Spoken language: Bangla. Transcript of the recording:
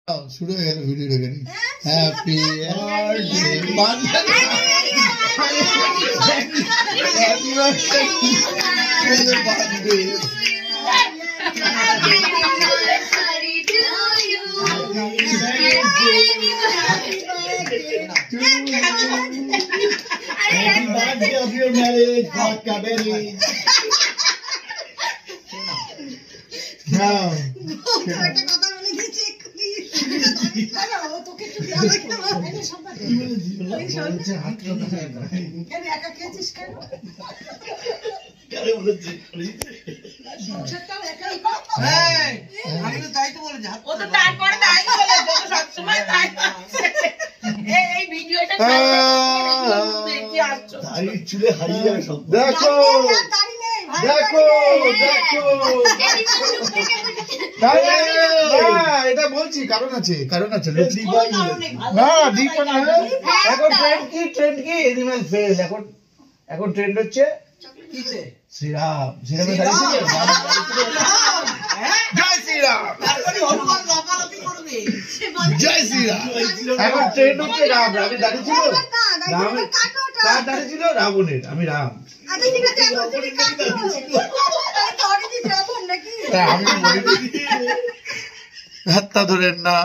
শুরু হয়ে গেল video recording. Happy birthday of your marriage, vodka berry. Now. দেখো দেখো দেখো এটা বলছি কারণ আছে না দীপ না। এখন ট্রেন্ড কি এনিম্যাল ফেল। এখন ট্রেন্ড হচ্ছে শ্রীরাম। শ্রীরামের জয় শ্রীরাম, জয় শ্রীরাম। এখন ট্রেন্ড হচ্ছে রাম। রামের দাঁড়িয়ে ছিল, রামের কার দাঁড়িয়ে ছিল? রাবণের। আমি রাম। আমি হাতটা ধরেন না।